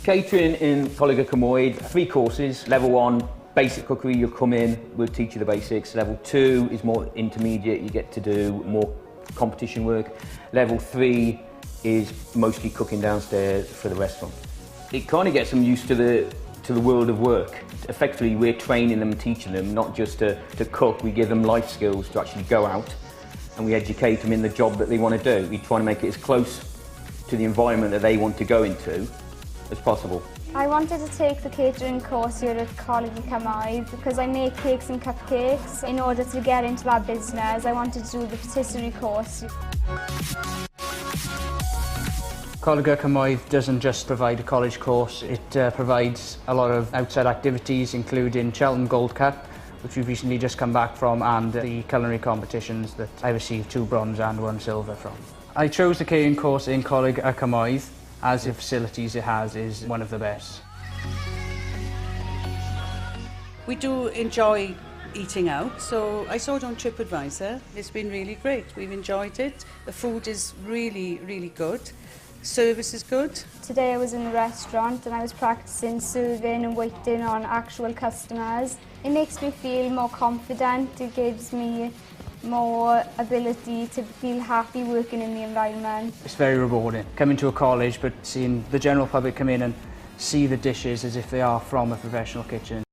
Catering in Coleg y Cymoedd, 3 courses. Level 1, basic cookery, you'll come in, we'll teach you the basics. Level 2 is more intermediate, you get to do more competition work. Level 3 is mostly cooking downstairs for the restaurant. It kind of gets them used to the world of work. Effectively, we're training them and teaching them not just to cook, we give them life skills to actually go out, and we educate them in the job that they want to do. We try to make it as close to the environment that they want to go into as possible. I wanted to take the catering course here at Coleg y Cymoedd because I make cakes and cupcakes. In order to get into that business, I wanted to do the patisserie course. Coleg y Cymoedd doesn't just provide a college course, it provides a lot of outside activities including Cheltenham Gold Cup, which we've recently just come back from, and the culinary competitions that I received 2 bronze and 1 silver from. I chose the catering course in Coleg y Cymoedd as the facilities it has is one of the best. We do enjoy eating out, so I saw it on TripAdvisor. It's been really great. We've enjoyed it. The food is really, really good. Service is good. Today I was in the restaurant and I was practicing serving and waiting on actual customers. It makes me feel more confident. It gives me more ability to feel happy working in the environment. It's very rewarding coming to a college but seeing the general public come in and see the dishes as if they are from a professional kitchen.